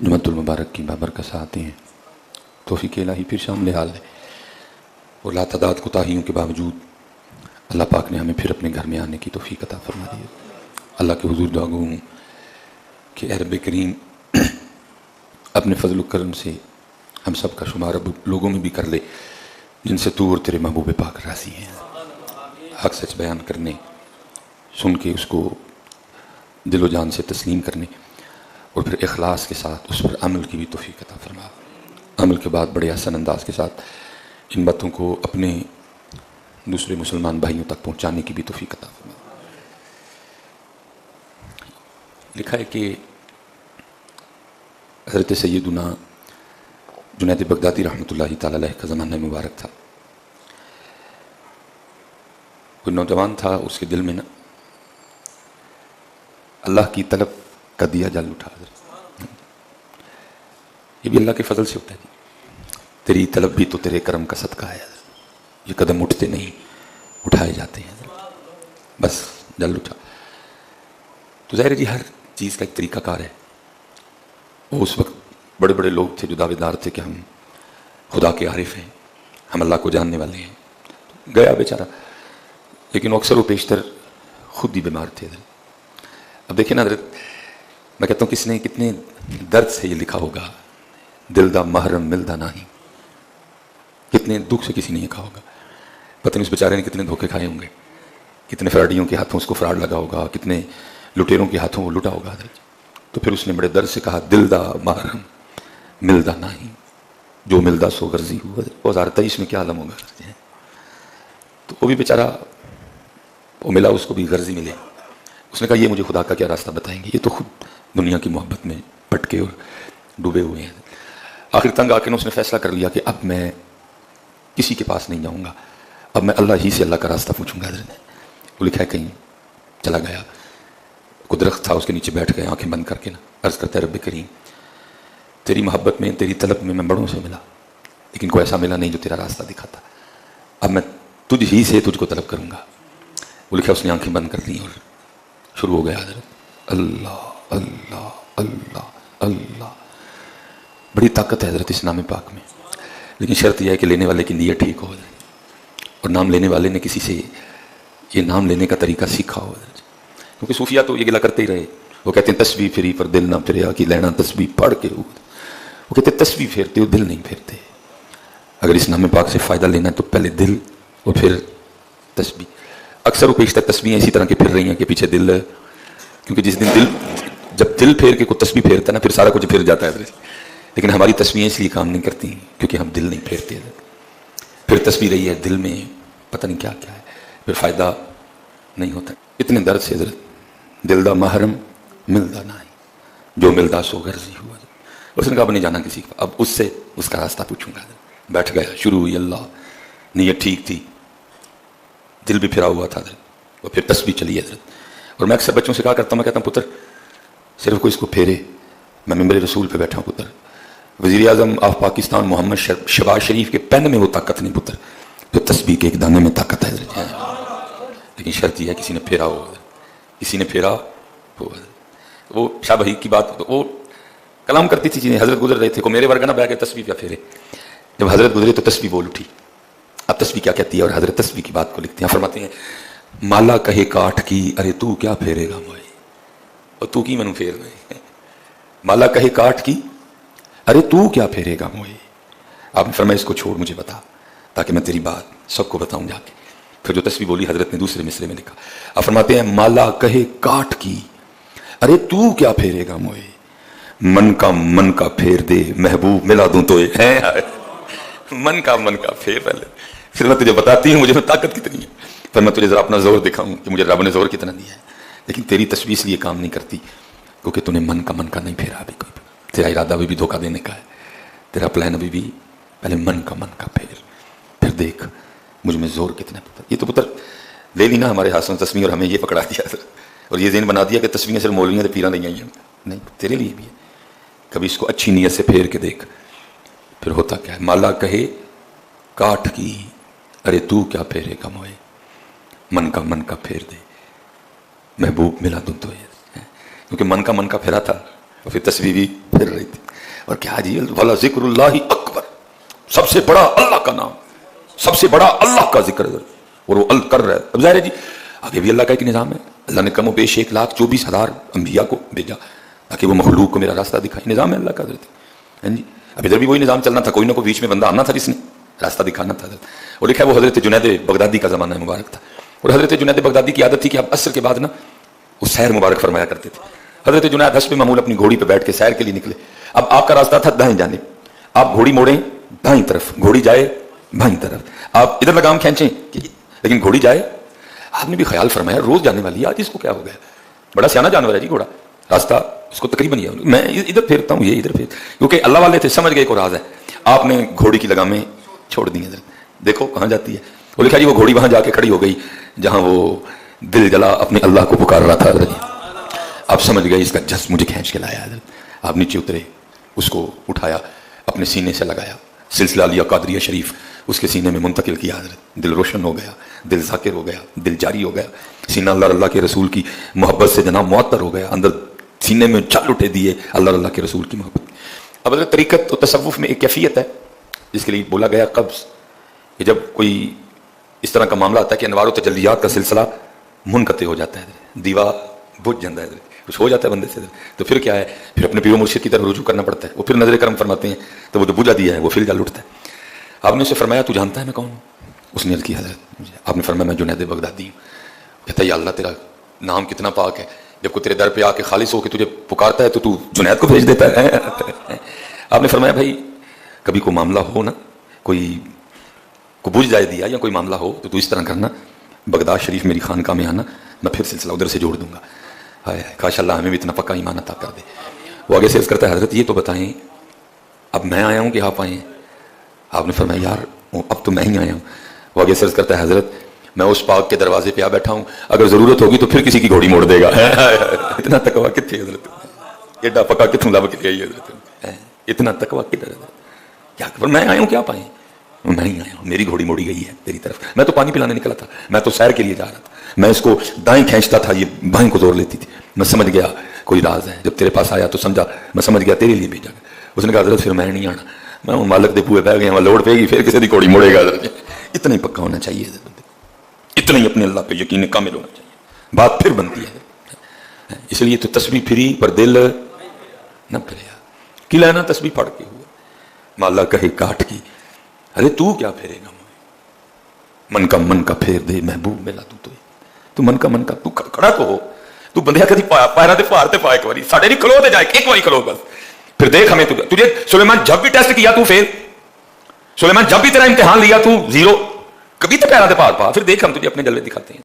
जुमतुल मुबारक की बाबरकत आते हैं। तौफीक इलाही फिर शामिल हाल है और लातादाद कोताहियों के बावजूद अल्लाह पाक ने हमें फिर अपने घर में आने की तौफीक अता फरमा दी है। अल्लाह के हुजूर दुआ गो हूँ कि ए रब्बे करीम अपने फजल करम से हम सब का शुमार अब लोगों में भी कर ले जिनसे तू और तेरे महबूब पाक राज़ी हैं। हक सच बयान करने, सुन के उसको दिलो जान से तस्लीम करने और फिर इखलास के साथ उस पर अमल की भी तौफीक अता फरमा। अमल के बाद बड़े आसान अंदाज के साथ इन बातों को अपने दूसरे मुसलमान भाइयों तक पहुँचाने की भी तौफीक अता फरमा। लिखा है कि हज़रत सैयदुना जुनैद बगदादी रहमतुल्लाहि तआला अलैह का ज़माना मुबारक था। कोई नौजवान था, उसके दिल में ना अल्लाह की तलब का दिया जल उठा। ये भी अल्लाह के फजल से होता है। तेरी तलब भी तो तेरे करम का सदका है। ये कदम उठते नहीं, उठाए जाते हैं। बस जल उठा तो ज़ाहिर जी हर चीज़ का एक तरीक़ाकार है। वो उस वक्त बड़े बड़े लोग थे जो दावेदार थे कि हम खुदा के आरिफ हैं, हम अल्लाह को जानने वाले हैं। तो गया बेचारा, लेकिन वो अक्सर वो पेशतर खुद ही बीमार थे। अब देखिए ना हज़रत, मैं कहता हूँ किसने कितने दर्द से ये लिखा होगा, दिलदा महरम मिलदा नहीं। कितने दुख से किसी ने ये कहा होगा। पता नहीं उस बेचारे ने कितने धोखे खाए होंगे, कितने फ्राडियों के हाथों उसको फ्राड लगा होगा, कितने लुटेरों के हाथों वो लुटा होगा। तो फिर उसने बड़े दर्द से कहा, दिलदा महरम मिलदा नहीं, जो मिलदा सो गर्जी हुआ। 2023 में क्या आलम होगा। तो वो भी बेचारा, वो मिला, उसको भी गर्जी मिले। उसने कहा ये मुझे खुदा का क्या रास्ता बताएंगे, ये तो खुद दुनिया की मोहब्बत में पटके और डूबे हुए हैं। आखिर तंग आके उसने फैसला कर लिया कि अब मैं किसी के पास नहीं जाऊंगा, अब मैं अल्लाह ही से अल्लाह का रास्ता पूछूंगा। वो लिखा है कहीं चला गया, को दरख्त था, उसके नीचे बैठ गए आंखें बंद करके ना अर्ज़ करता है, रब्बे करीम तेरी मोहब्बत में, तेरी तलब में मैं बड़ों से मिला, लेकिन कोई ऐसा मिला नहीं जो तेरा रास्ता दिखाता। अब मैं तुझ ही से तुझको तलब करूंगा। वो लिखा उसने आंखें बंद कर दी और शुरू हो गया अल्लाह अल्लाह अल्लाह अल्लाह। बड़ी ताकत है हज़रत इस नाम पाक में, लेकिन शर्त यह है कि लेने वाले की नीयत ठीक हो और नाम लेने वाले ने किसी से ये नाम लेने का तरीका सीखा हो। क्योंकि सूफिया तो ये गिला करते ही रहे। वो कहते हैं तस्बीह फिरी पर दिल ना फिर कि लेना तस्बीह पढ़ के। वो कहते तस्बीह फेरते हो, दिल नहीं फेरते। अगर इस नाम पाक से फ़ायदा लेना है तो पहले दिल और फिर तस्बीह। अक्सर वो पेशतर तस्बीहें इसी तरह की फिर रही हैं कि पीछे दिल है, क्योंकि जिस दिन दिल, जब दिल फेर के कोई तस्बीह फेरता है ना, फिर सारा कुछ फिर जाता है। लेकिन हमारी तस्बीहें इसलिए काम नहीं करती क्योंकि हम दिल नहीं फेरते। फिर तस्बीह रही है दिल में, पता नहीं क्या क्या है, फिर फ़ायदा नहीं होता। इतने दर्द से हज़रत, दिलदा महरम मिलदा नहीं, जो मिलदा सो गर्जी हुआ। उसने कहा अब नहीं जाना किसी का, अब उससे उसका रास्ता पूछूंगा। बैठ गया, शुरू हुई अल्लाह। नीयत ठीक थी, दिल भी फिरा हुआ था और फिर तस्बीह चली है। और मैं अक्सर बच्चों से कहा करता हूँ, मैं कहता हूँ पुत्र सिर्फ कोई इसको फेरे। मैं मिंबर रसूल पे बैठा हूँ पुत्र, वज़ीर आज़म ऑफ पाकिस्तान मोहम्मद शहबाज शरीफ के पेन में वो ताकत नहीं पुत्र, तो तस्बीह के एक दाने में ताकत है। लेकिन शर्त यह है किसी ने फेरा हो, किसी ने फेरा हो। वो शाह भाई की बात, वो कलाम करती थी चीज़ें। हज़रत गुजर रहे थे, को मेरे वर्ग ना बैठ के तस्बीह क्या फेरे। जब हज़रत गुजरे तो तस्बीह बोल उठी। अब तस्बीह क्या कहती है, और हज़रत तस्बीह की बात को लिखते हैं, फरमाते हैं माला कहे काठ की, अरे तू क्या फेरेगा मोए, और तू की मैनू फेर रहे। माला कहे काठ की, अरे तू क्या फेरेगा मोए। आपने फरमाया इसको छोड़, मुझे बता, ताकि मैं तेरी बात सबको बताऊं जाके। फिर जो तस्बीह बोली हज़रत ने दूसरे मिसरे में लिखा। आप फरमाते हैं माला कहे काठ की, अरे तू क्या फेरेगा मोए, मन का फेर दे महबूब मिला दूं तो है। मन का फेर पहले, फिर मैं तुझे बताती हूँ मुझे ताकत कितनी है, फिर मैं तुझे जरा अपना जोर दिखाऊं कि मुझे रब ने जोर कितना दिया है। लेकिन तेरी तस्बीह इसलिए काम नहीं करती क्योंकि तूने मन का नहीं फेरा। अभी कोई तेरा इरादा अभी भी धोखा देने का है, तेरा प्लान अभी भी। पहले मन का फेर, फिर देख मुझ में जोर कितना पुत्र। ये तो पुत्र ले ली ना हमारे हाथों तस्वीर, और हमें ये पकड़ा दिया और ये ज़हन बना दिया कि तस्वीरें सिर्फ मौलवियों से पीरा नहीं आई हैं। नहीं, तेरे लिए भी है। कभी इसको अच्छी नीयत से फेर के देख, फिर होता क्या है। माला कहे काठ की, अरे तू क्या फेरेगा मोए, मन का फेर दे महबूब मिला दूं तो। क्योंकि मन का फेरा था और फिर तस्वीर भी फिर रही थी। اور کیا جی ولا ذکر اللہ اکبر، سب سے بڑا اللہ کا نام، سب سے بڑا اللہ کا ذکر ہے، اور وہ کر رہا ہے. اب ظاہر ہے جی آگے بھی اللہ کا ایک نظام ہے. اللہ نے کم و بیش 1,24,000 انبیاء کو بھیجا تاکہ وہ مخلوق کو میرا راستہ دکھائے. نظام ہے اللہ کا حضرت. ہاں جی اب ادھر بھی وہی نظام چلنا تھا، کوئی نہ کوئی بیچ میں بندہ آنا تھا جس نے راستہ دکھانا تھا. اور لکھا ہے وہ حضرت جنید بغدادی کا زمانہ مبارک تھا. اور حضرت جنید بغدادی کی عادت تھی کہ اب عصر کے بعد نا وہ سیر مبارک فرمایا کرتے تھے. حضرت جنید حسب معمول اپنی گھوڑی پہ بیٹھ کے سیر کے لیے نکلے. اب آپ کا راستہ تھا دائیں جانب، آپ گھوڑی موڑیں دائیں طرف، گھوڑی جائے بائیں طرف، آپ ادھر لگام کھینچیں لیکن گھوڑی جائے. آپ نے بھی خیال فرمایا روز جانے والی ہے، آج اس کو کیا ہو گیا، بڑا سیانا جانور ہے جی گھوڑا، راستہ اس کو تقریباً یہ میں ادھر پھیرتا ہوں یہ ادھر پھیر، کیونکہ اللہ والے تھے سمجھ گئے کو راز ہے. آپ نے گھوڑی کی لگامیں چھوڑ دی ادھر، دیکھو کہاں جاتی ہے. وہ لکھا جی وہ گھوڑی وہاں جا کے کھڑی ہو گئی جہاں وہ دل جلا اپنے اللہ کو پکار رہا تھا. آپ سمجھ گئے اس کا جس مجھے کھینچ کے لایا. آپ نیچے اترے، اس کو اٹھایا، اپنے سینے سے لگایا، سلسلہ لیا قادریہ شریف اس کے سینے میں منتقل کیا. دل روشن ہو گیا، دل ذاکر ہو گیا، دل جاری ہو گیا، سینہ اللہ کے رسول کی محبت سے جناب معطر ہو گیا، اندر سینے میں چل اٹھے دیے اللہ کے رسول کی محبت. اب اگر طریقت و تصوف میں ایک کیفیت ہے جس کے لیے بولا گیا قبض، کہ جب کوئی اس طرح کا معاملہ آتا ہے کہ انوار و تجلیات کا سلسلہ منقطع ہو جاتا ہے، دیوا بجھ جاتا ہے، کچھ ہو جاتا ہے بندے سے، تو پھر کیا ہے، پھر اپنے پیر و مرشد کی طرف رجوع کرنا پڑتا ہے. وہ پھر نظر کرم فرماتے ہیں تو وہ جو بجھا دیا ہے وہ پھر جل اٹھتا ہے. آپ نے اسے فرمایا تو جانتا ہے میں کون ہوں؟ اس نے عرض کی حضرت مجھے. آپ نے فرمایا میں جنید بغدادی ہوں. کہتا ہے یا اللہ تیرا نام کتنا پاک ہے، جب کوئی تیرے در پہ آ کے خالص ہو کے تجھے پکارتا ہے تو تو جنید کو بھیج دیتا ہے. آپ نے فرمایا بھائی کبھی کوئی معاملہ ہو نا، کوئی بجھ جائے دیا یا کوئی معاملہ ہو تو اس طرح کرنا، بغداد شریف میری خانقاہ میں آنا، میں پھر سلسلہ ادھر سے جوڑ دوں گا. کاش اللہ ہمیں بھی اتنا پکا ایمان عطا کر دے. وہ آگے سے عرض کرتا ہے حضرت یہ تو بتائیں اب میں آیا ہوں کہ آپ آئے ہیں؟ آپ نے فرمایا یار اب تو میں ہی آیا ہوں. وہ آگے سے عرض کرتا ہے حضرت میں اس پاک کے دروازے پہ آ بیٹھا ہوں، اگر ضرورت ہوگی تو پھر کسی کی گھوڑی موڑ دے گا. اتنا تقویٰ کتنے حضرت، ایڈا پکا کتوں لب کے آئی حضرت، اتنا تقویٰ کدھر ہے؟ کیا میں آیا ہوں کہ آپ آئے ہیں؟ میں ہی آیا ہوں، میری گھوڑی موڑی گئی ہے تیری طرف. میں تو پانی پلانے نکلا تھا، میں تو سیر کے لیے جا رہا تھا، میں اس کو دائیں کھینچتا تھا، یہ بائیں کو زور لیتی تھی. میں سمجھ گیا کوئی راز ہے، جب تیرے پاس آیا تو سمجھا، میں سمجھ گیا تیرے لیے بھیجا گیا. اس نے کہا حضرت پھر میں نہیں آنا، میں ہوں مالک دے پوئے بہ گئے، وہاں لوڑ پے گی پھر کسی کی گھوڑی موڑے گا. حضرت اتنا ہی پکا ہونا چاہیے حضرت، اتنا ہی اپنے اللہ پہ یقین کامل ہونا چاہیے، بات پھر بنتی ہے. اس لیے تو تسبیح پھری پر دل نہ پھریا، کی لینا تسبیح پڑھ کے ہوا مالا کہے کاٹ کی. ارے تو کیا پھیرے گا، من کا پھیر دے محبوب ملا تو من کا تو کھڑا تو ہو، تو بندیا کدی پیرا تے پھار تے پا ایک باری ساڈے نہیں کھلو تے جائے ایک باری کھلو بس. پھر دیکھ ہمیں تجھے سلیمان جب بھی ٹیسٹ کیا تو فیل، سلیمان جب بھی تیرا امتحان لیا تو زیرو، کبھی تو پیرا تے پھار پا، پھر دیکھ ہم تجھے اپنے جلوے دکھاتے ہیں.